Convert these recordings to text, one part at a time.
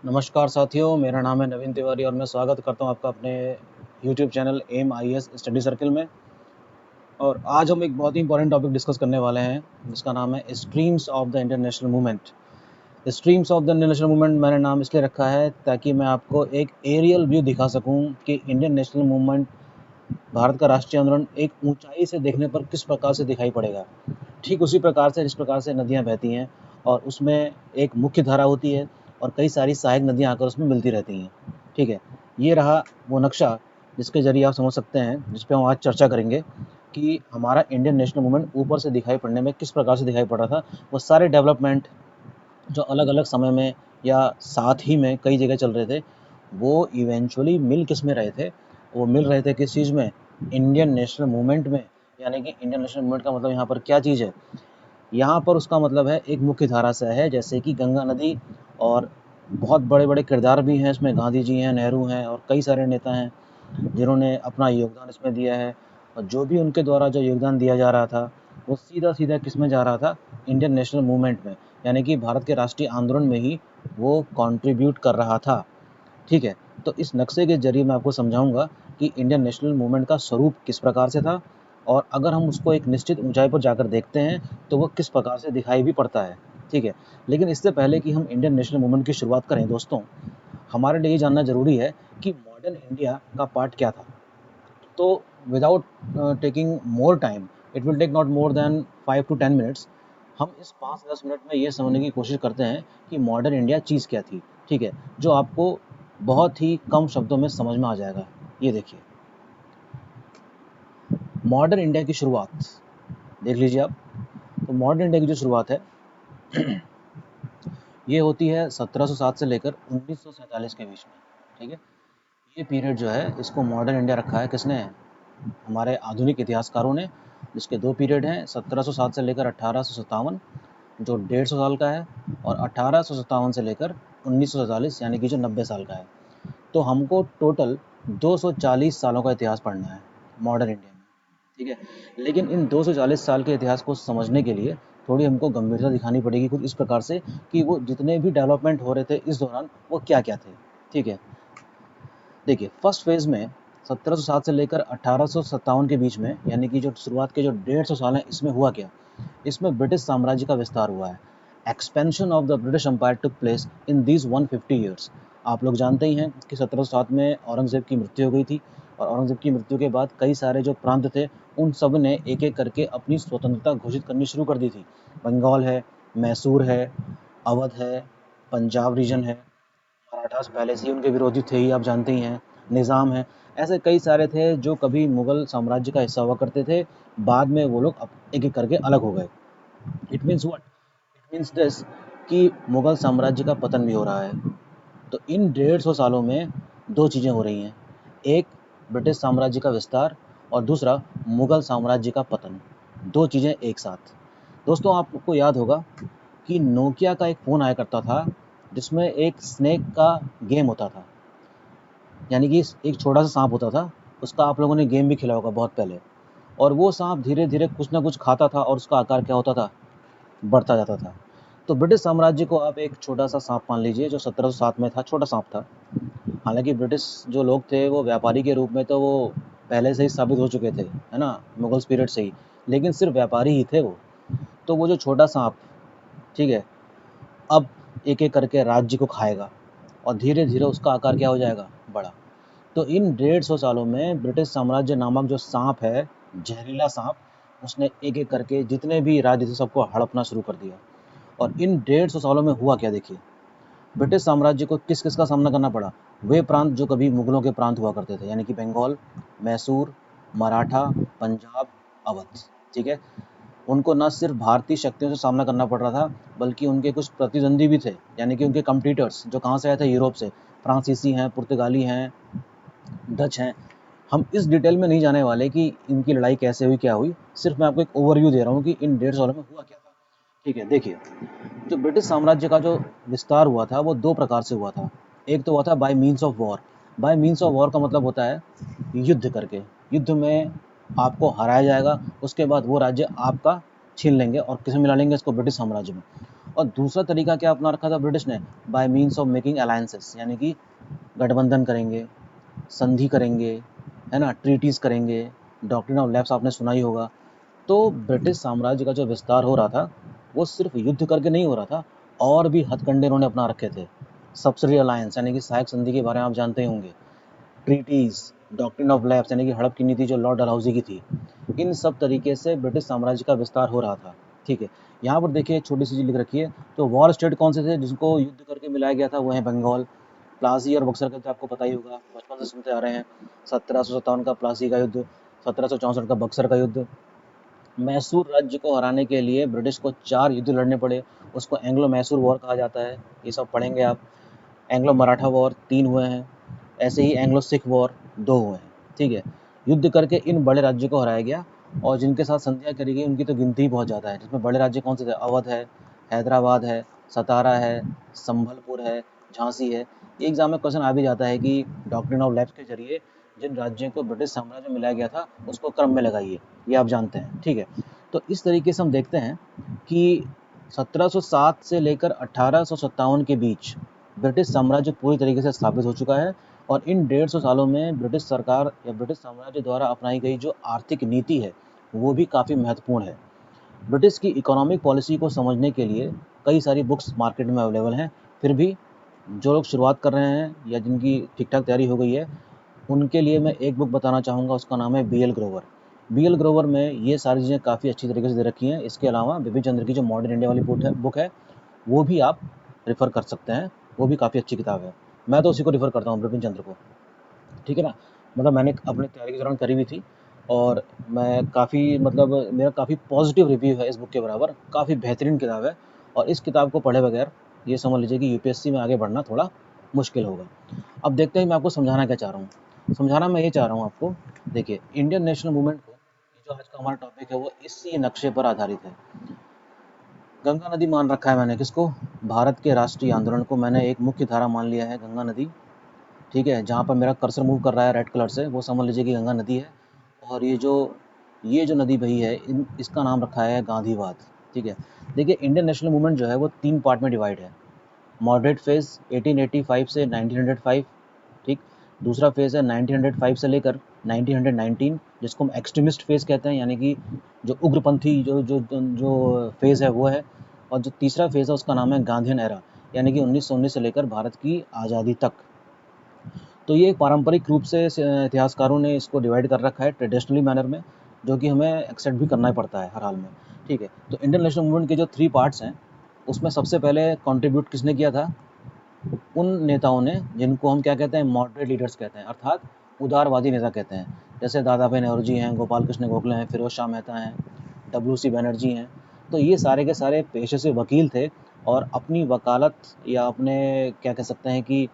नमस्कार साथियों, मेरा नाम है नवीन तिवारी और मैं स्वागत करता हूं आपका अपने YouTube channel M IAS study circle में। और आज हम एक बहुत ही इंपॉर्टेंट टॉपिक डिस्कस करने वाले हैं जिसका नाम है streams of the Indian national movement. Streams of the Indian national movement मैंने नाम इसलिए रखा है ताकि मैं आपको एक एरियल व्यू दिखा सकूं कि इंडियन नेशनल मूवमेंट, भारत का राष्ट्रीय आंदोलन एक ऊंचाई से देखने पर किस प्रकार से दिखाई पड़ेगा। ठीक उसी प्रकार से जिस प्रकार से नदियाँ बहती हैं और उसमें एक मुख्य धारा होती है और कई सारी सहायक नदियाँ आकर उसमें मिलती रहती हैं। ठीक है, ये रहा वो नक्शा जिसके ज़रिए आप समझ सकते हैं, जिस पे हम आज चर्चा करेंगे कि हमारा इंडियन नेशनल मूवमेंट ऊपर से दिखाई पड़ने में किस प्रकार से दिखाई पड़ रहा था। वो सारे डेवलपमेंट जो अलग-अलग समय में या साथ ही में कई जगह चल रहे थे, वो इवेंचुअली मिल किस में रहे थे? वो मिल रहे थे किस चीज़ में? इंडियन नेशनल मूवमेंट में। यानी कि इंडियन नेशनल मूवमेंट का मतलब यहाँ पर क्या चीज़ है? यहाँ पर उसका मतलब है एक मुख्य धारा से है, जैसे कि गंगा नदी। और बहुत बड़े-बड़े किरदार भी हैं इसमें, गांधी जी हैं, नेहरू हैं और कई सारे नेता हैं जिन्होंने अपना योगदान इसमें दिया है। और जो भी उनके द्वारा जो योगदान दिया जा रहा था, वो सीधा-सीधा किस में जा रहा था? इंडियन नेशनल मूवमेंट में, यानी कि भारत के राष्ट्रीय आंदोलन में ही वो कंट्रीब्यूट कर रहा था। ठीक है, तो इस नक्शे के ज़रिए मैं आपको समझाऊँगा कि इंडियन नेशनल मूवमेंट का स्वरूप किस प्रकार से था और अगर हम उसको एक निश्चित ऊँचाई पर जाकर देखते हैं, तो वो किस प्रकार से दिखाई भी पड़ता है। ठीक है, लेकिन इससे पहले कि हम इंडियन नेशनल मूवमेंट की शुरुआत करें दोस्तों, हमारे लिए ये जानना ज़रूरी है कि मॉडर्न इंडिया का पार्ट क्या था। तो without taking more time, it will take not more than 5 to 10 minutes, हम इस 5-10 मिनट में ये समझने की कोशिश करते हैं कि मॉडर्न इंडिया चीज़ क्या थी। ठीक है, जो आपको बहुत ही कम शब्दों में समझ में आ जाएगा। ये देखिए, मॉडर्न इंडिया की शुरुआत देख लीजिए आप। तो मॉडर्न इंडिया की जो शुरुआत है ये होती है 1707 से लेकर 1947 के बीच में। ठीक है, ये पीरियड जो है इसको मॉडर्न इंडिया रखा है किसने? हमारे आधुनिक इतिहासकारों ने, जिसके दो पीरियड हैं, 1707 से लेकर 1857 जो 150 साल का है, और 1857 से लेकर 1947 यानी कि जो 90 साल का है। तो हमको टोटल 240 सालों का इतिहास पढ़ना है मॉडर्न इंडिया में। ठीक है, लेकिन इन 240 साल के इतिहास को समझने के लिए थोड़ी हमको गंभीरता दिखानी पड़ेगी कुछ इस प्रकार से कि वो जितने भी डेवलपमेंट हो रहे थे इस दौरान वो क्या क्या थे। ठीक है, देखिए फर्स्ट फेज़ में 1707 से लेकर 1857 के बीच में, यानी कि जो शुरुआत के जो 150 साल हैं, इसमें हुआ क्या? इसमें ब्रिटिश साम्राज्य का विस्तार हुआ है। Expansion of the British empire took place in these 150 years. आप लोग जानते ही हैं कि 1707 में औरंगज़ेब की मृत्यु हो गई थी और औरंगज़ेब की मृत्यु के बाद कई सारे जो प्रांत थे उन सब ने एक-एक करके अपनी स्वतंत्रता घोषित करनी शुरू कर दी थी। बंगाल है, मैसूर है, अवध है, पंजाब रीजन है, मराठास पहले से ही उनके विरोधी थे ही, आप जानते ही हैं, निज़ाम है। ऐसे कई सारे थे जो कभी मुगल साम्राज्य का हिस्सा हुआ करते थे, बाद में वो लोग एक-एक करके अलग हो गए। It means what? It means this कि मुगल साम्राज्य का पतन भी हो रहा है। तो इन 150 सालों में दो चीज़ें हो रही हैं, एक ब्रिटिश साम्राज्य का विस्तार और दूसरा मुगल साम्राज्य का पतन। दो चीज़ें एक साथ। दोस्तों आपको याद होगा कि नोकिया का एक फ़ोन आया करता था जिसमें एक स्नेक का गेम होता था, यानी कि एक छोटा सा सांप होता था, उसका आप लोगों ने गेम भी खेला होगा बहुत पहले। और वो सांप धीरे धीरे कुछ ना कुछ खाता था और उसका आकार क्या होता था? बढ़ता जाता था। तो ब्रिटिश साम्राज्य को आप एक छोटा सा सांप मान लीजिए जो 1707 में था, छोटा सांप था। हालांकि ब्रिटिश जो लोग थे वो व्यापारी के रूप में तो वो पहले से ही साबित हो चुके थे, है ना, मुगल पीरियड से ही, लेकिन सिर्फ व्यापारी ही थे वो। तो वो जो छोटा सांप, ठीक है, अब एक एक करके राज्य को खाएगा और धीरे धीरे उसका आकार क्या हो जाएगा? बड़ा। तो इन 150 सालों में ब्रिटिश साम्राज्य नामक जो सांप है, जहरीला सांप, उसने एक एक करके जितने भी राज्य थे सबको हड़पना शुरू कर दिया। और इन 150 सालों में हुआ क्या देखिए, ब्रिटिश साम्राज्य को किस किस का सामना करना पड़ा? वे प्रांत जो कभी मुगलों के प्रांत हुआ करते थे, यानी कि बंगाल, मैसूर, मराठा, पंजाब, अवध। ठीक है, उनको न सिर्फ भारतीय शक्तियों से सामना करना पड़ रहा था बल्कि उनके कुछ प्रतिद्वंदी भी थे, यानी कि उनके कम्पिटिटर्स जो कहाँ से आए थे? यूरोप से। फ्रांसीसी हैं, पुर्तगाली हैं, डच हैं। हम इस डिटेल में नहीं जाने वाले कि इनकी लड़ाई कैसे हुई, क्या हुई, सिर्फ मैं आपको एक ओवरव्यू दे रहा हूँ कि इन 150 सालों में हुआ क्या था। ठीक है, देखिए, जो ब्रिटिश साम्राज्य का जो विस्तार हुआ था वो दो प्रकार से हुआ था। एक तो हुआ था bye means of war. Bye means of war का मतलब होता है युद्ध करके। युद्ध में आपको हराया जाएगा, उसके बाद वो राज्य आपका छीन लेंगे और किसमें मिला लेंगे? इसको ब्रिटिश साम्राज्य में। और दूसरा तरीका क्या अपना रखा था ब्रिटिश ने, bye means of making alliances, यानी कि गठबंधन करेंगे, संधि करेंगे, है ना, ट्रीटीज करेंगे। डॉक्ट्रिन ऑफ लैप्स आपने सुना ही होगा। तो ब्रिटिश साम्राज्य का जो विस्तार हो रहा था वो सिर्फ युद्ध करके नहीं हो रहा था, और भी हथकंडे उन्होंने अपना रखे थे। सब्सिडी अलायंस यानी कि सहायक संधि के बारे में आप जानते ही होंगे, ट्रीटीज, डॉक्ट्रिन ऑफ लैप्स यानी कि हड़प की नीति जो लॉर्ड डलहौजी की थी। इन सब तरीके से ब्रिटिश साम्राज्य का विस्तार हो रहा था। ठीक है, यहाँ पर देखिए एक छोटी सी चीज लिख रखी है। तो वॉर स्टेट कौन से थे जिनको युद्ध करके मिलाया गया था, वो है बंगाल। प्लासी और बक्सर का तो आपको पता ही होगा, बचपन से सुनते आ रहे हैं। 1757 का प्लासी का युद्ध, 1764 का बक्सर का युद्ध। मैसूर राज्य को हराने के लिए ब्रिटिश को 4 युद्ध लड़ने पड़े, उसको एंग्लो मैसूर वॉर कहा जाता है, ये सब पढ़ेंगे आप। एंग्लो मराठा वॉर 3 हुए हैं, ऐसे ही एंग्लो सिख वॉर 2 हुए हैं। ठीक है, युद्ध करके इन बड़े राज्यों को हराया गया, और जिनके साथ संधियाँ करी गई उनकी तो गिनती ही बहुत ज़्यादा है, जिसमें बड़े राज्य कौन से थे, अवध है, हैदराबाद है, सतारा है, संभलपुर है, झांसी है। ये एग्जाम में क्वेश्चन आ भी जाता है कि डॉक्ट्रिन ऑफ लैप्स के जरिए जिन राज्यों को ब्रिटिश साम्राज्य में मिलाया गया था उसको क्रम में लगाइए, ये आप जानते हैं। ठीक है, तो इस तरीके से हम देखते हैं कि 1707 से लेकर 1857 के बीच ब्रिटिश साम्राज्य पूरी तरीके से स्थापित हो चुका है, और इन 150 सालों में ब्रिटिश सरकार या ब्रिटिश साम्राज्य द्वारा अपनाई गई जो आर्थिक नीति है वो भी काफ़ी महत्वपूर्ण है। ब्रिटिश की इकोनॉमिक पॉलिसी को समझने के लिए कई सारी बुक्स मार्केट में अवेलेबल हैं। फिर भी जो लोग शुरुआत कर रहे हैं या जिनकी ठीक ठाक तैयारी हो गई है, उनके लिए मैं एक बुक बताना चाहूँगा, उसका नाम है B L Grover. B L Grover में ये सारी चीज़ें काफ़ी अच्छी तरीके से दे रखी हैं। इसके अलावा बिपिन चंद्र की जो मॉडर्न इंडिया वाली बुक है वो भी आप रेफ़र कर सकते हैं, वो भी काफ़ी अच्छी किताब है। मैं तो उसी को रेफ़र करता हूँ, बिपिन चंद्र को। ठीक है ना, मतलब मैंने अपनी तैयारी के दौरान करी हुई थी, और मैं काफ़ी मतलब मेरा काफ़ी पॉजिटिव रिव्यू है इस बुक के बराबर। काफ़ी बेहतरीन किताब है, और इस किताब को पढ़े बगैर ये समझ लीजिए कि यूपीएससी में आगे बढ़ना थोड़ा मुश्किल होगा। अब देखते हैं मैं आपको समझाना क्या चाह रहा हूँ। समझाना मैं ये चाह रहा हूँ आपको, देखिए इंडियन नेशनल मूवमेंट को, ये जो आज का हमारा टॉपिक है वो इसी नक्शे पर आधारित है। गंगा नदी मान रखा है मैंने किसको, भारत के राष्ट्रीय आंदोलन को मैंने एक मुख्य धारा मान लिया है, गंगा नदी। ठीक है, जहाँ पर मेरा कर्सर मूव कर रहा है रेड कलर से, वो समझ लीजिए कि गंगा नदी है। और ये जो नदी बही है, इसका नाम रखा है गांधीवाद। ठीक है, देखिए इंडियन नेशनल मूवमेंट जो है वो 3 पार्ट में डिवाइड है। मॉडरेट फेज 1885 से 1905। ठीक, दूसरा फेज है 1905 से लेकर 1919, जिसको हम एक्सट्रीमिस्ट फेज कहते हैं, यानी कि जो उग्रपंथी जो जो जो फेज है वो है। और जो तीसरा फेज है उसका नाम है गांधीयन एरा, यानी कि 1919 से लेकर भारत की आज़ादी तक। तो ये पारंपरिक रूप से इतिहासकारों ने इसको डिवाइड कर रखा है ट्रेडिशनली मैनर में, जो कि हमें एक्सेप्ट भी करना ही पड़ता है हर हाल में। ठीक है, तो इंडियन नेशनल मूवमेंट के जो 3 पार्ट्स हैं, उसमें सबसे पहले कंट्रीब्यूट किसने किया था, उन नेताओं ने जिनको हम क्या कहते हैं, मॉडरेट लीडर्स कहते हैं, अर्थात उदारवादी नेता कहते हैं। जैसे दादा भाई नौरोजी हैं, गोपाल कृष्ण गोखले हैं, फिरोज शाह मेहता हैं, डब्ल्यू.सी. बनर्जी हैं। तो ये सारे के सारे पेशे से वकील थे, और अपनी वकालत या अपने क्या कह सकते हैं कि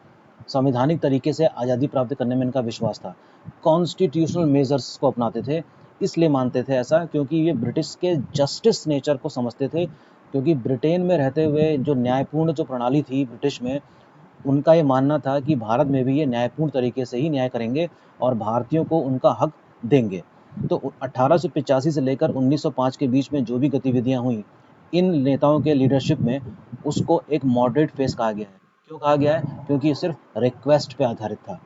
संवैधानिक तरीके से आज़ादी प्राप्त करने में इनका विश्वास था। कॉन्स्टिट्यूशनल मेजर्स को अपनाते थे, इसलिए मानते थे ऐसा क्योंकि ये ब्रिटिश के जस्टिस नेचर को समझते थे। क्योंकि ब्रिटेन में रहते हुए जो न्यायपूर्ण जो प्रणाली थी ब्रिटिश में, उनका ये मानना था कि भारत में भी ये न्यायपूर्ण तरीके से ही न्याय करेंगे और भारतीयों को उनका हक देंगे। तो 1885 से लेकर 1905 के बीच में जो भी गतिविधियां हुई इन नेताओं के लीडरशिप में, उसको एक मॉडरेट फेज कहा गया है। क्यों कहा गया है, क्योंकि ये सिर्फ रिक्वेस्ट पे आधारित था।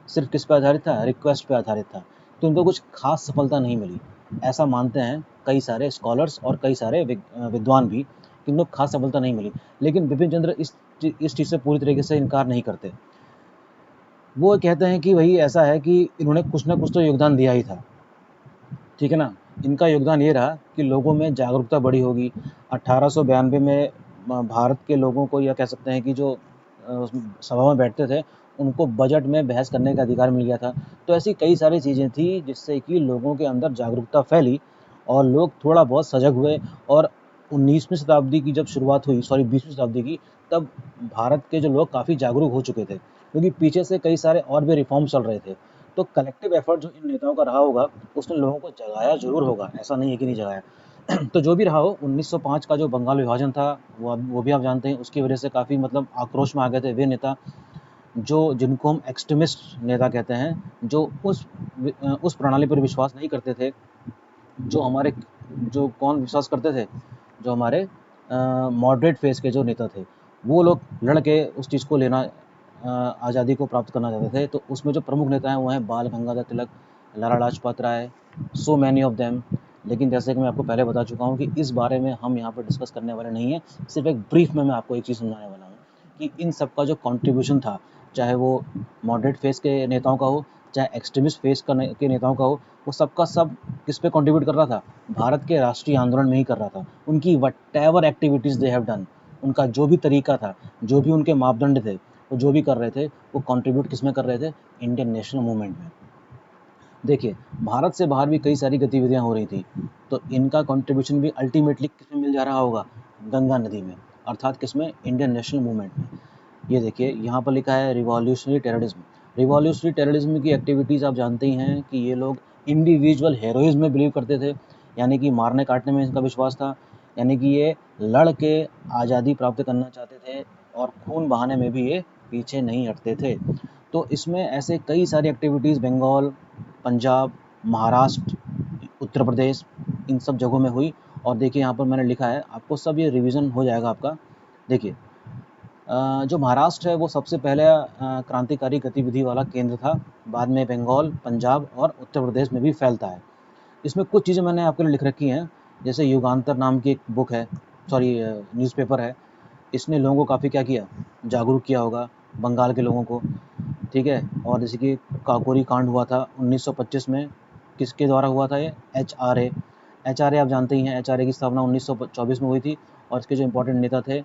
सिर्फ किस पे आधारित था, रिक्वेस्ट पे आधारित था। तो इनको कुछ खास सफलता नहीं मिली, ऐसा मानते हैं कई सारे स्कॉलर्स और कई सारे विद्वान भी, कि इनको खास सफलता नहीं मिली। लेकिन बिपिन चंद्र इस चीज़ से पूरी तरीके से इनकार नहीं करते। वो कहते हैं कि वही ऐसा है कि इन्होंने कुछ ना कुछ तो योगदान दिया ही था। ठीक है ना, इनका योगदान ये रहा कि लोगों में जागरूकता बढ़ी होगी। 1892 में भारत के लोगों को, या कह सकते हैं कि जो उस सभा में बैठते थे, उनको बजट में बहस करने का अधिकार मिल गया था। तो ऐसी कई सारी चीज़ें थी जिससे कि लोगों के अंदर जागरूकता फैली, और लोग थोड़ा बहुत सजग हुए। और 19वीं शताब्दी की जब शुरुआत हुई, सॉरी 20वीं शताब्दी की, तब भारत के जो लोग काफ़ी जागरूक हो चुके थे, क्योंकि पीछे से कई सारे और भी रिफॉर्म चल रहे थे। तो कलेक्टिव एफर्ट जो इन नेताओं का रहा होगा, उसने लोगों को जगाया ज़रूर होगा, ऐसा नहीं है कि नहीं जगाया। तो जो भी रहा हो, 1905 का जो बंगाल विभाजन था, वो भी आप जानते हैं, उसकी वजह से काफ़ी मतलब आक्रोश में आ गए थे वे नेता, जिनको हम एक्सट्रीमिस्ट नेता कहते हैं, जो उस प्रणाली पर विश्वास नहीं करते थे, जो हमारे जो कौन विश्वास करते थे, जो हमारे मॉडरेट फेस के जो नेता थे, वो लोग लड़ के उस चीज़ को लेना, आज़ादी को प्राप्त करना चाहते थे। तो उसमें जो प्रमुख नेता हैं वो हैं बाल Gangadhar Tilak, Lala Lajpat Rai, so many of them. लेकिन जैसे कि मैं आपको पहले बता चुका हूँ कि इस बारे में हम यहाँ पर डिस्कस करने वाले नहीं हैं। सिर्फ एक ब्रीफ में मैं आपको एक चीज़ समझाने वाला हूँ कि इन सब का जो कंट्रीब्यूशन था, चाहे वो मॉडरेट फेस के नेताओं का हो, चाहे एक्सट्रीमिस्ट फेस के नेताओं का हो, वो सबका सब किस पे कंट्रीब्यूट कर रहा था? भारत के राष्ट्रीय आंदोलन में ही कर रहा था। उनकी whatever activities they have done, उनका जो भी तरीका था, जो भी उनके मापदंड थे, वो जो भी कर रहे थे, वो कंट्रीब्यूट किस में कर रहे थे? इंडियन नेशनल मूवमेंट में। देखिए, भारत से बाहर भी कई सारी गतिविधियां हो रही थी, तो इनका कंट्रीब्यूशन भी अल्टीमेटली किसमें मिल जा रहा होगा? गंगा नदी में, अर्थात किसमें? इंडियन नेशनल मूवमेंट में। ये देखिए, यहाँ पर लिखा है रिवॉल्यूशनरी टेररिज्म। रिवॉल्यूशनरी टेररिज्म की एक्टिविटीज़ आप जानते ही हैं कि ये लोग इंडिविजुअल हेरोइज्म में बिलीव करते थे, यानी कि मारने काटने में इनका विश्वास था, यानी कि ये लड़ के आज़ादी प्राप्त करना चाहते थे और खून बहाने में भी ये पीछे नहीं हटते थे। तो इसमें ऐसे कई सारी एक्टिविटीज़ बंगाल, पंजाब, महाराष्ट्र, उत्तर प्रदेश, इन सब जगहों में हुई। और देखिए यहाँ पर मैंने लिखा है, आपको सब ये रिवीजन हो जाएगा आपका। देखिए, जो महाराष्ट्र है वो सबसे पहले क्रांतिकारी गतिविधि वाला केंद्र था, बाद में बंगाल, पंजाब और उत्तर प्रदेश में भी फैलता है। इसमें कुछ चीज़ें मैंने आपके लिए लिख रखी हैं, जैसे युगांतर नाम की एक बुक है, सॉरी न्यूज़पेपर है। इसने लोगों को काफ़ी क्या किया? जागरूक किया होगा, बंगाल के लोगों को, ठीक है। और जैसे कि काकोरी कांड हुआ था 1925 में, किसके द्वारा हुआ था ये? HRA। HRA आप जानते ही हैं, HRA की स्थापना 1924 में हुई थी। और इसके जो इम्पोर्टेंट नेता थे,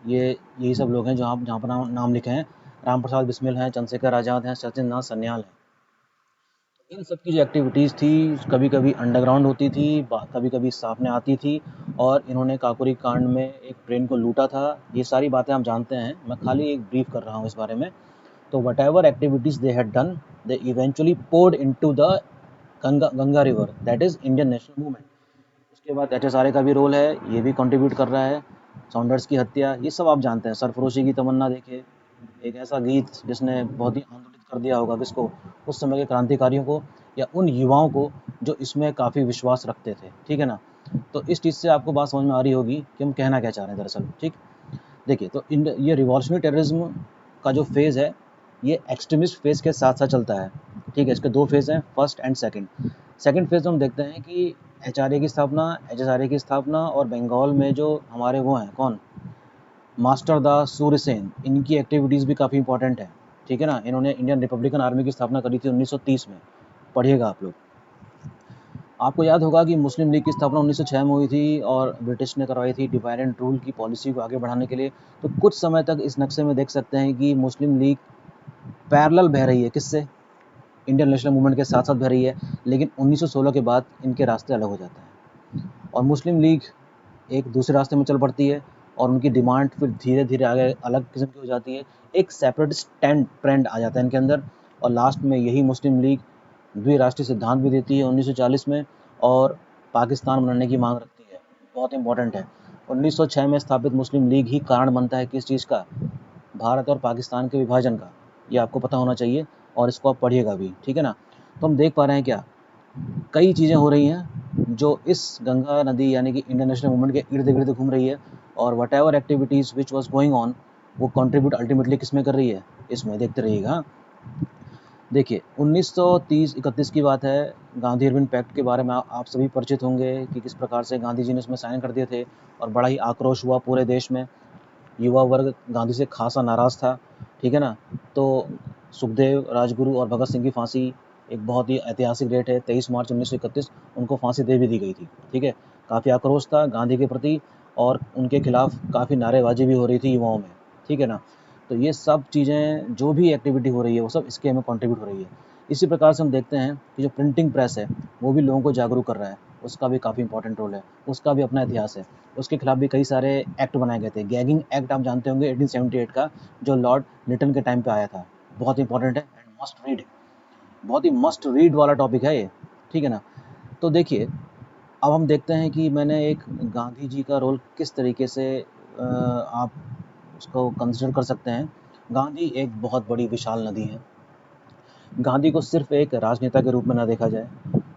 ये यही सब लोग हैं जो आप जहाँ पर नाम लिखे हैं। राम प्रसाद बिस्मिल हैं, चंद्रशेखर आज़ाद हैं, सचिन नाथ सन्याल हैं। इन सब की जो एक्टिविटीज़ थी, कभी कभी अंडरग्राउंड होती थी, कभी कभी सामने आती थी। और इन्होंने काकोरी कांड में एक ट्रेन को लूटा था। ये सारी बातें आप जानते हैं, मैं खाली एक ब्रीफ कर रहा हूँ इस बारे में। तो whatever activities they had done, they eventually poured into the Ganga river, that is Indian national movement. उसके बाद HSRA का भी रोल है, ये भी कंट्रीब्यूट कर रहा है। साउंडर्स की हत्या, ये सब आप जानते हैं। सरफरोशी की तमन्ना देखिए, एक ऐसा गीत जिसने बहुत ही आंदोलित कर दिया होगा किसको? उस समय के क्रांतिकारियों को, या उन युवाओं को जो इसमें काफ़ी विश्वास रखते थे, ठीक है ना। तो इस चीज़ से आपको बात समझ में आ रही होगी कि हम कहना क्या चाह रहे हैं दरअसल, ठीक। देखिए, तो ये रिवॉल्यूशनरी टेररिज्म का जो फेज़ है, ये एक्सट्रीमिस्ट फेज़ के साथ साथ चलता है, ठीक है। इसके दो फेज़ हैं, first and second. Second phase में हम देखते हैं कि HSRA की स्थापना और बंगाल में जो हमारे वो हैं कौन, मास्टर दास सूर्यसेन, इनकी एक्टिविटीज़ भी काफ़ी इंपॉर्टेंट है, ठीक है ना। इन्होंने इंडियन रिपब्लिकन आर्मी की स्थापना करी थी 1930 में, पढ़िएगा आप लोग। आपको याद होगा कि मुस्लिम लीग की स्थापना 1906 में हुई थी और ब्रिटिश ने करवाई थी डिवाइड एंड रूल की पॉलिसी को आगे बढ़ाने के लिए। तो कुछ समय तक इस नक्शे में देख सकते हैं कि मुस्लिम लीग पैरेलल बह रही है, किससे? इंडियन नेशनल मूवमेंट के साथ साथ बह रही है। लेकिन 1916 के बाद इनके रास्ते अलग हो जाते हैं और मुस्लिम लीग एक दूसरे रास्ते में चल पड़ती है और उनकी डिमांड फिर धीरे धीरे आगे अलग किस्म की हो जाती है। एक सेपरेटिस्ट ट्रेंड आ जाता है इनके अंदर। और लास्ट में यही मुस्लिम लीग द्विराष्ट्रीय सिद्धांत भी देती है 1940 में, और पाकिस्तान बनाने की मांग रखती है। बहुत इंपॉर्टेंट है, 1906 में स्थापित मुस्लिम लीग ही कारण बनता है किस चीज़ का? भारत और पाकिस्तान के विभाजन का। ये आपको पता होना चाहिए और इसको आप पढ़िएगा भी, ठीक है ना। तो हम देख पा रहे हैं क्या, कई चीज़ें हो रही हैं जो इस गंगा नदी यानी कि इंडियन नेशनल मूवमेंट के इर्द गिर्द घूम रही है। और what ever activities which was going on, वो कंट्रीब्यूट अल्टीमेटली किस में कर रही है? इसमें, देखते रहिएगा। देखिए, 1930-31 की बात है। गांधी इरविन पैक्ट के बारे में आप सभी परिचित होंगे कि किस प्रकार से गांधी जी ने उसमें साइन कर दिए थे और बड़ा ही आक्रोश हुआ पूरे देश में। युवा वर्ग गांधी से खासा नाराज़ था, ठीक है ना। तो सुखदेव, राजगुरु और भगत सिंह की फांसी एक बहुत ही ऐतिहासिक डेट है, 23 मार्च 1931, उनको फांसी दे भी दी गई थी, ठीक है। काफ़ी आक्रोश था गांधी के प्रति और उनके खिलाफ काफ़ी नारेबाजी भी हो रही थी युवाओं में, ठीक है ना। तो ये सब चीज़ें, जो भी एक्टिविटी हो रही है, वो सब इसके में कंट्रीब्यूट हो रही है। इसी प्रकार से हम देखते हैं कि जो प्रिंटिंग प्रेस है, वो भी लोगों को जागरूक कर रहा है, उसका भी काफ़ी इंपॉर्टेंट रोल है, उसका भी अपना इतिहास है। उसके खिलाफ भी कई सारे एक्ट बनाए गए थे। गैगिंग एक्ट आप जानते होंगे 1878 का, जो लॉर्ड लिटन के टाइम पे आया था। बहुत इंपॉर्टेंट है एंड मस्ट रीड, बहुत ही मस्ट रीड वाला टॉपिक है ये, ठीक है ना। तो देखिए, अब हम देखते हैं कि मैंने एक गांधी जी का रोल किस तरीके से आप उसको कंसिडर कर सकते हैं। गांधी एक बहुत बड़ी विशाल नदी है। गांधी को सिर्फ एक राजनेता के रूप में ना देखा जाए,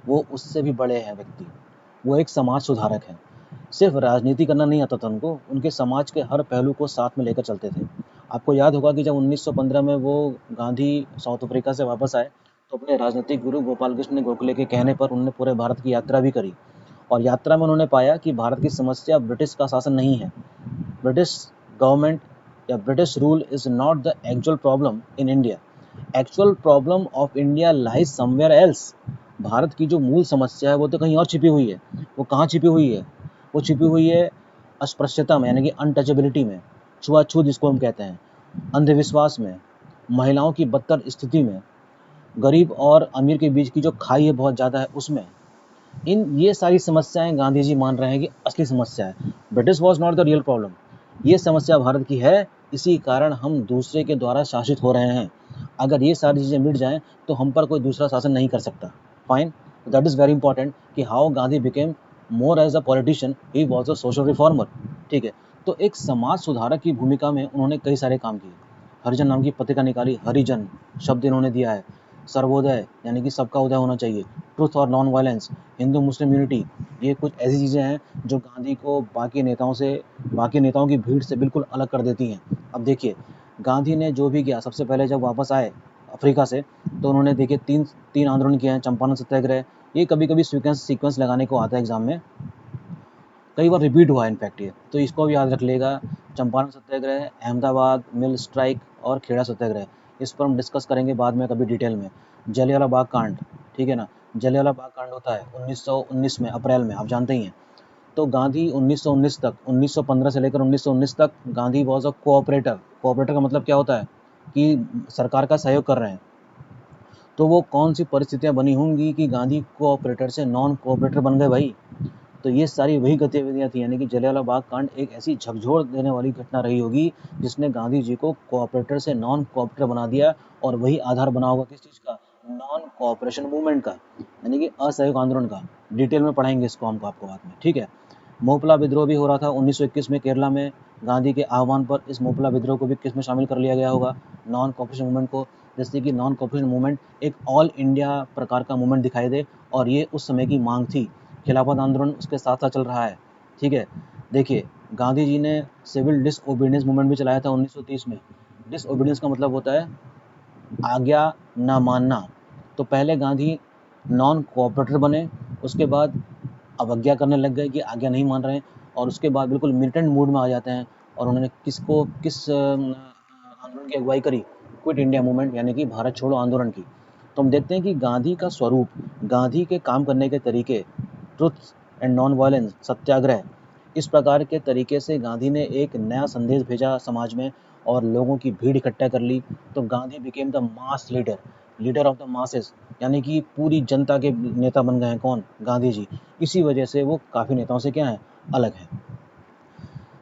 वो उससे भी बड़े हैं व्यक्ति। वो एक समाज सुधारक हैं। सिर्फ राजनीति करना नहीं आता था उनको, उनके समाज के हर पहलू को साथ में लेकर चलते थे। आपको याद होगा कि जब 1915 में वो गांधी साउथ अफ्रीका से वापस आए, तो अपने राजनीतिक गुरु गोपाल कृष्ण गोखले के कहने पर उन्होंने पूरे भारत की यात्रा भी करी। और यात्रा में उन्होंने पाया कि भारत की समस्या ब्रिटिश का शासन नहीं है, ब्रिटिश गवर्नमेंट या British rule is not the actual problem in India, actual problem of India lies somewhere else. Bharat की जो मूल समस्या है वो तो कहीं और छिपी हुई है। वो कहाँ छिपी हुई है? वो छिपी हुई है अस्पृश्यता में, यानी कि अनटचेबिलिटी में, छुआछूत जिसको हम कहते हैं, अंधविश्वास में, महिलाओं की बदतर स्थिति में, गरीब और अमीर के बीच की जो खाई है बहुत ज़्यादा है उसमें। इन ये सारी समस्याएं गांधी जी मान रहे हैं कि असली समस्या है। British was not the real problem. ये समस्या भारत की है, इसी कारण हम दूसरे के द्वारा शासित हो रहे हैं। अगर ये सारी चीज़ें मिट जाएं तो हम पर कोई दूसरा शासन नहीं कर सकता। Fine, that is very important कि how Gandhi became more as a politician, he was a social reformer. ठीक है, तो एक समाज सुधारक की भूमिका में उन्होंने कई सारे काम किए। हरिजन नाम की पत्रिका निकाली, हरिजन शब्द इन्होंने दिया है। सर्वोदय यानी कि सबका उदय होना चाहिए, ट्रुथ और non violence, Hindu Muslim unity, ये कुछ ऐसी चीज़ें हैं जो गांधी को बाकी नेताओं की भीड़ से बिल्कुल अलग कर देती हैं। अब देखिए, गांधी ने जो भी किया, सबसे पहले जब वापस आए अफ्रीका से, तो उन्होंने देखिए तीन तीन आंदोलन किए हैं। चंपारण सत्याग्रह, ये कभी कभी सीक्वेंस लगाने को आता है एग्जाम में, कई बार रिपीट हुआ है इनफैक्ट ये, तो इसको भी याद रख लेगा। चंपारण सत्याग्रह, अहमदाबाद मिल स्ट्राइक और खेड़ा सत्याग्रह, इस पर हम डिस्कस करेंगे बाद में कभी डिटेल में। जलियांवाला बाग कांड, ठीक है ना, जलियांवाला बाग कांड होता है 1919 में अप्रैल में, आप जानते ही हैं। तो गांधी 1919 तक, 1915 से लेकर 1919 तक Gandhi was a cooperator. Cooperator का मतलब क्या होता है कि सरकार का सहयोग कर रहे हैं। तो वो कौन सी परिस्थितियां बनी होंगी कि गांधी कोऑपरेटर से नॉन कोऑपरेटर बन गए भाई? तो ये सारी वही गतिविधियां थी, यानी कि जलियांवाला बाग कांड एक ऐसी झकझोर देने वाली घटना रही होगी जिसने गांधी जी को कोऑपरेटर से नॉन कोऑपरेटर बना दिया। और वही आधार बना होगा किस चीज़ का? नॉन कोऑपरेशन मूवमेंट का, यानी कि असहयोग आंदोलन का। डिटेल में पढ़ाएंगे इसको हमको आपको बाद में, ठीक है। मोपला विद्रोह भी हो रहा था 1921 में केरला में। गांधी के आह्वान पर इस मोपला विद्रोह को भी किस में शामिल कर लिया गया होगा? नॉन कोऑपरेशन मूवमेंट को। जैसे कि नॉन कोऑपरेशन मूवमेंट एक ऑल इंडिया प्रकार का मूवमेंट दिखाई दे, और ये उस समय की मांग थी। खिलाफत आंदोलन उसके साथ साथ चल रहा है, ठीक है। देखिए, गांधी जी ने सिविल डिसओबीडियंस मूवमेंट भी चलाया था 1930 में। डिसओबीडियंस का मतलब होता है आज्ञा ना मानना। तो पहले गांधी नॉन कोऑपरेटर बने, उसके बाद अवज्ञा करने लग गए कि आज्ञा नहीं मान रहे हैं, और उसके बाद बिल्कुल मिलिटेंट मूड में आ जाते हैं। और उन्होंने किस आंदोलन की अगुवाई करी? क्विट इंडिया मूवमेंट, यानी कि भारत छोड़ो आंदोलन की। तो हम देखते हैं कि गांधी का स्वरूप, गांधी के काम करने के तरीके, ट्रुथ एंड नॉन वायलेंस, सत्याग्रह, इस प्रकार के तरीके से गांधी ने एक नया संदेश भेजा समाज में और लोगों की भीड़ इकट्ठा कर ली। तो Gandhi became the mass leader, leader of the masses, यानी कि पूरी जनता के नेता बन गए हैं कौन? गांधी जी। इसी वजह से वो काफ़ी नेताओं से क्या है? अलग हैं।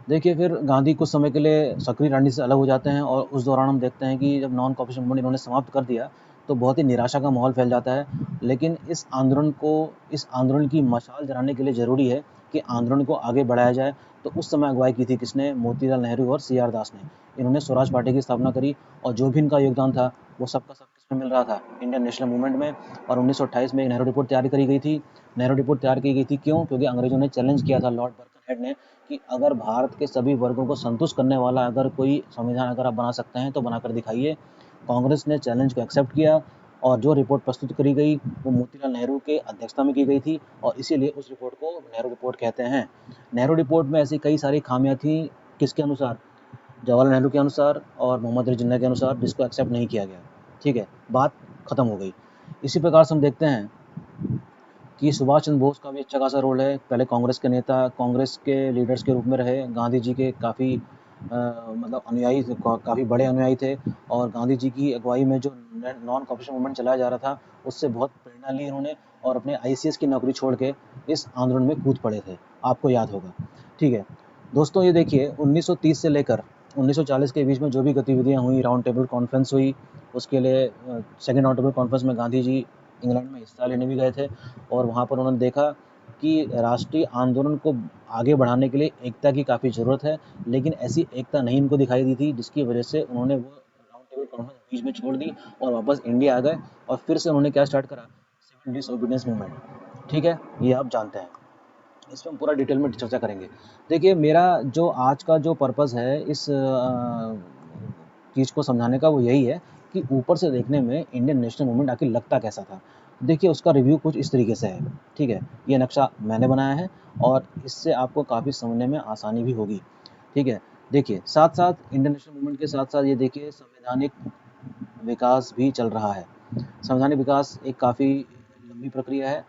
देखिए, फिर गांधी कुछ समय के लिए सक्रिय राजनीति से अलग हो जाते हैं, और उस दौरान हम देखते हैं कि जब नॉन कॉपरेशन मूवमेंट इन्होंने समाप्त कर दिया तो बहुत ही निराशा का माहौल फैल जाता है। लेकिन इस आंदोलन की मशाल जलाने के लिए ज़रूरी है कि आंदोलन को आगे बढ़ाया जाए। तो उस समय अगुवाई की थी किसने? मोतीलाल नेहरू और सी आर दास ने। इन्होंने स्वराज पार्टी की स्थापना करी, और जो भी इनका योगदान था वो सबका सब किसमें मिल रहा था? इंडियन नेशनल मूवमेंट में। और 1928 में एक नेहरू रिपोर्ट तैयार करी गई थी। नेहरू रिपोर्ट तैयार की गई थी क्यों? क्योंकि अंग्रेजों ने चैलेंज किया था, लॉर्ड बर्कनहेड ने, कि अगर भारत के सभी वर्गों को संतुष्ट करने वाला अगर कोई संविधान अगर आप बना सकते हैं तो बनाकर दिखाइए। कांग्रेस ने चैलेंज को एक्सेप्ट किया, और जो रिपोर्ट प्रस्तुत करी गई वो मोतीलाल नेहरू के अध्यक्षता में की गई थी, और इसीलिए उस रिपोर्ट को नेहरू रिपोर्ट कहते हैं। नेहरू रिपोर्ट में ऐसी कई सारी खामियां थी, किसके अनुसार? जवाहरलाल नेहरू के अनुसार और मोहम्मद अली जिन्ना के अनुसार, जिसको एक्सेप्ट नहीं किया गया। ठीक है, बात खत्म हो गई। इसी प्रकार से हम देखते हैं कि सुभाष चंद्र बोस का भी अच्छा खासा रोल है। पहले कांग्रेस के नेता, कांग्रेस के लीडर्स के रूप में रहे। गांधी जी के काफ़ी मतलब अनुयायी थे, काफ़ी बड़े अनुयायी थे। और गांधी जी की अगुवाई में जो नॉन कॉपरेशन मूवमेंट चलाया जा रहा था, उससे बहुत प्रेरणा ली इन्होंने, और अपने आईसीएस की नौकरी छोड़ के इस आंदोलन में कूद पड़े थे, आपको याद होगा। ठीक है दोस्तों, ये देखिए 1930 से लेकर 1940 के बीच में जो भी गतिविधियां हुई, राउंड टेबल कॉन्फ्रेंस हुई, उसके लिए सेकेंड राउंड टेबल कॉन्फ्रेंस में गांधी जी इंग्लैंड में हिस्सा लेने भी गए थे। और वहाँ पर उन्होंने देखा कि राष्ट्रीय आंदोलन को आगे बढ़ाने के लिए एकता की काफ़ी ज़रूरत है, लेकिन ऐसी एकता नहीं इनको दिखाई दी थी, जिसकी वजह से उन्होंने वो राउंड टेबल कॉन्फ्रेंस बीच में छोड़ दी और वापस इंडिया आ गए। और फिर से उन्होंने क्या स्टार्ट करा? Civil disobedience movement. ठीक है, ये आप जानते हैं। इसमें हम पूरा डिटेल में चर्चा करेंगे। देखिए, मेरा जो आज का जो पर्पज़ है इस चीज़ को समझाने का, वो यही है कि ऊपर से देखने में इंडियन नेशनल मूवमेंट आखिर लगता कैसा था। देखिए, उसका रिव्यू कुछ इस तरीके से है, ठीक है? ये नक्शा मैंने बनाया है और इससे आपको काफ़ी समझने में आसानी भी होगी, ठीक है? देखिए, साथ-साथ इंडियन नेशनल मूवमेंट के साथ-साथ ये देखिए संवैधानिक विकास भी चल रहा है। संवैधानिक विकास एक काफ़ी लंबी प्रक्रिया है,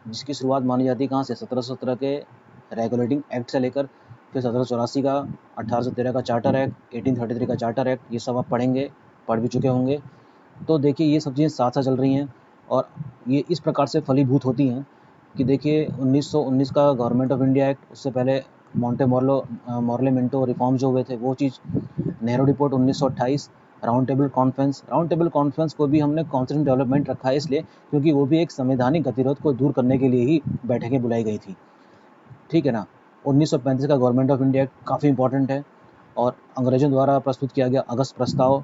जिसकी शुरुआत मानी जाती है कहाँ से? 1717 के रेगुलेटिंग एक्ट से लेकर, फिर 1784 का, 1813 का चार्टर एक्ट, 1833 का चार्टर एक्ट, ये सब आप पढ़ेंगे, पढ़ भी चुके होंगे। तो देखिए, ये सब चीज़ें साथ-साथ चल रही हैं और ये इस प्रकार से फलीभूत होती हैं कि देखिए 1919 का गवर्नमेंट ऑफ इंडिया एक्ट, उससे पहले मॉर्ले मिंटो रिफॉर्म जो हुए थे वो चीज़, Nehru report 1928, round table conference को भी हमने कॉन्स्टिट्यूशन डेवलपमेंट रखा है इसलिए क्योंकि वो भी एक संवैधानिक गतिरोध को दूर करने के लिए ही बैठकें बुलाई गई थी, ठीक है ना? 1935 का गवर्नमेंट ऑफ इंडिया एक्ट काफ़ी इंपॉर्टेंट है और अंग्रेजों द्वारा प्रस्तुत किया गया अगस्त प्रस्ताव,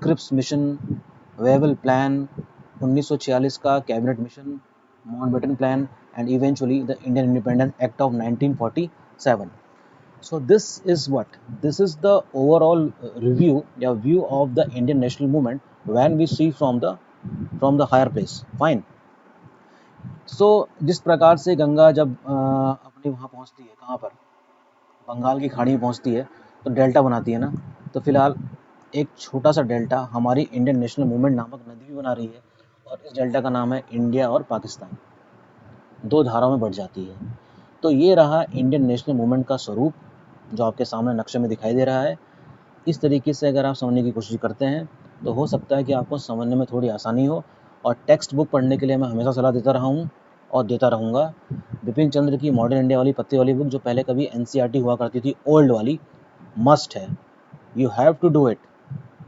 क्रिप्स मिशन, वेबल प्लान, 1946 का cabinet mission, Mountbatten plan and eventually the Indian independence act of 1947. So this is what? This is the overall review, या view of the Indian national movement when we see from the higher place. Fine. So जिस प्रकार से गंगा जब अपनी वहाँ पहुँचती है, कहाँ पर? बंगाल की खाड़ी में पहुँचती है, तो डेल्टा बनाती है ना। तो फिलहाल एक छोटा सा डेल्टा हमारी इंडियन नेशनल मूवमेंट नामक नदी भी बना रही है और इस डेल्टा का नाम है इंडिया और पाकिस्तान। दो धाराओं में बढ़ जाती है। तो ये रहा इंडियन नेशनल मूवमेंट का स्वरूप, जो आपके सामने नक्शे में दिखाई दे रहा है। इस तरीके से अगर आप समझने की कोशिश करते हैं तो हो सकता है कि आपको समझने में थोड़ी आसानी हो। और टेक्स्ट बुक पढ़ने के लिए मैं हमेशा सलाह देता रहा हूँ और देता रहूँगा। बिपिन चंद्र की मॉडर्न इंडिया वाली पत्ते वाली बुक, जो पहले कभी एनसीईआरटी हुआ करती थी, ओल्ड वाली, मस्ट है। You have to do it.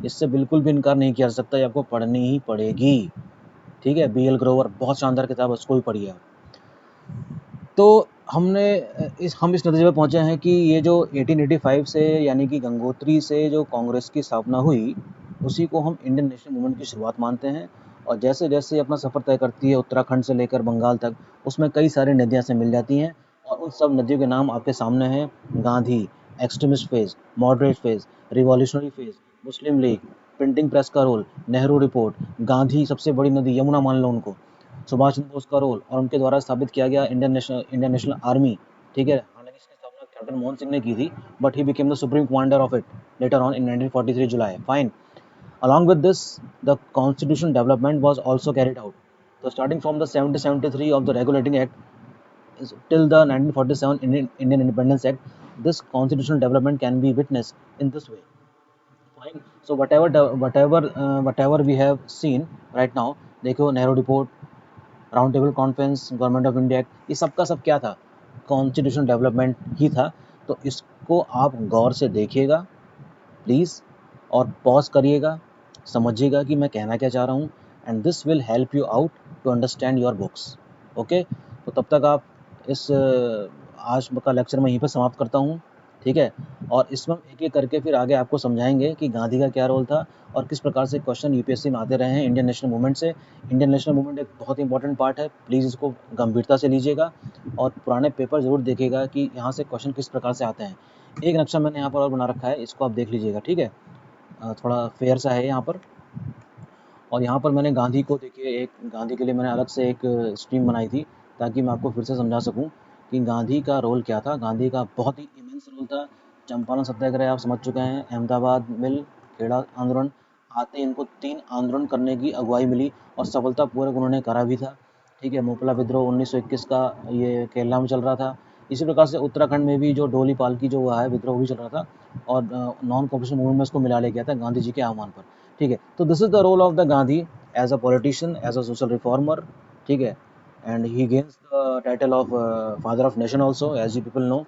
इससे बिल्कुल भी इनकार नहीं किया जा सकता, ये आपको पढ़नी ही पड़ेगी, ठीक है? बी एल ग्रोवर, बहुत शानदार किताब है, उसको भी पढ़िए आप। तो हम इस नतीजे पर पहुँचे हैं कि ये जो 1885 से, यानी कि गंगोत्री से जो कांग्रेस की स्थापना हुई, उसी को हम इंडियन नेशनल मूवमेंट की शुरुआत मानते हैं। और जैसे-जैसे अपना सफ़र तय करती है उत्तराखंड से लेकर बंगाल तक, उसमें कई सारी नदियाँ से मिल जाती हैं और उन सब नदियों के नाम आपके सामने हैं। Gandhi, extremist phase, moderate phase, revolutionary phase, Muslim league, printing press का रोल, नेहरू रिपोर्ट, गांधी सबसे बड़ी नदी, यमुना मान लो उनको, सुभाष चंद्र बोस का रोल और उनके द्वारा स्थापित किया गया इंडियन नेशनल आर्मी, ठीक है? हालांकि इसकी स्थापना कैप्टन मोहन सिंह ने की थी, but he became the supreme commander of it later on in 1943 July. Fine. Along with this, the constitution development was also carried out. So starting from the 1773 of the Regulating Act till the 1947 Indian Independence Act, this constitutional development can be witnessed in this way. Fine. So whatever we have seen right now, देखो Nehru report, round table conference, government of India, ये सब का सब क्या था? Constitution development ही था। तो इसको आप गौर से देखिएगा प्लीज़ और पॉज करिएगा, समझिएगा कि मैं कहना क्या चाह रहा हूँ, and this will help you out to understand your books. Okay, तो तब तक आप इस आज का लेक्चर मैं यहीं पर समाप्त करता हूँ, ठीक है? और इसमें हम एक-एक करके फिर आगे आपको समझाएंगे कि गांधी का क्या रोल था और किस प्रकार से क्वेश्चन यूपीएससी में आते रहे हैं इंडियन नेशनल मूवमेंट से। इंडियन नेशनल मूवमेंट एक बहुत इंपॉर्टेंट पार्ट है, प्लीज़ इसको गंभीरता से लीजिएगा और पुराने पेपर ज़रूर देखिएगा कि यहाँ से क्वेश्चन किस प्रकार से आते हैं। एक नक्शा मैंने यहाँ पर और बना रखा है, इसको आप देख लीजिएगा, ठीक है? थोड़ा फेयर सा है यहाँ पर। और यहाँ पर मैंने गांधी को, देखिए, एक गांधी के लिए मैंने अलग से एक स्ट्रीम बनाई थी ताकि मैं आपको फिर से समझा सकूँ कि गांधी का रोल क्या था। गांधी का बहुत ही इमेंस रोल था। चंपारण सत्याग्रह आप समझ चुके हैं, अहमदाबाद मिल, खेड़ा आंदोलन, आते इनको 3 आंदोलन करने की अगुवाई मिली और सफलतापूर्वक उन्होंने करा भी था, ठीक है? मोपला विद्रोह 1921 का ये केरला में चल रहा था। इसी प्रकार से उत्तराखंड में भी जो डोली पालकी जो हुआ है विद्रोह भी चल रहा था और नॉन कॉपरेशन मूवमेंट में इसको मिला लिया गया था गांधी जी के आह्वान पर, ठीक है? तो this is the role of the Gandhi as a politician, as a social reformer, ठीक है? And he gains the title of father of nation also, as you people know.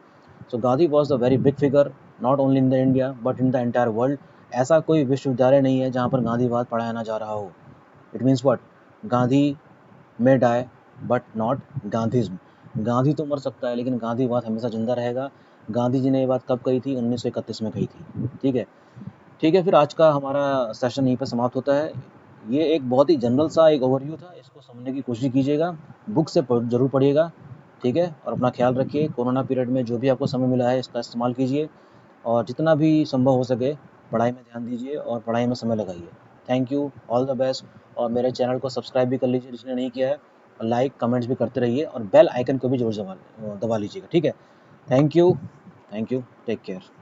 So Gandhi was the very big figure, not only in the India but in the entire world. ऐसा कोई विश्वविद्यालय नहीं है जहाँ पर गांधीवाद पढ़ाया ना जा रहा हो। It means what? Gandhi may die but not Gandhism. Gandhi तो मर सकता है लेकिन गांधीवाद हमेशा जिंदा रहेगा। गांधी जी ने ये बात कब कही थी? 1931 में कही थी, ठीक है? ठीक है, फिर आज का हमारा सेशन यहीं पर समाप्त होता है। ये एक बहुत ही जनरल सा एक ओवरव्यू था, इसको समझने की कोशिश कीजिएगा, बुक से जरूर पढ़िएगा, ठीक है। और अपना ख्याल रखिए, कोरोना पीरियड में जो भी आपको समय मिला है इसका इस्तेमाल कीजिए और जितना भी संभव हो सके पढ़ाई में ध्यान दीजिए और पढ़ाई में समय लगाइए। Thank you, all the best. और मेरे चैनल को सब्सक्राइब भी कर लीजिए जिसने नहीं किया है, और लाइक कमेंट्स भी करते रहिए और बेल आइकन को भी जरूर दबा लीजिएगा, ठीक है। Thank you, take care.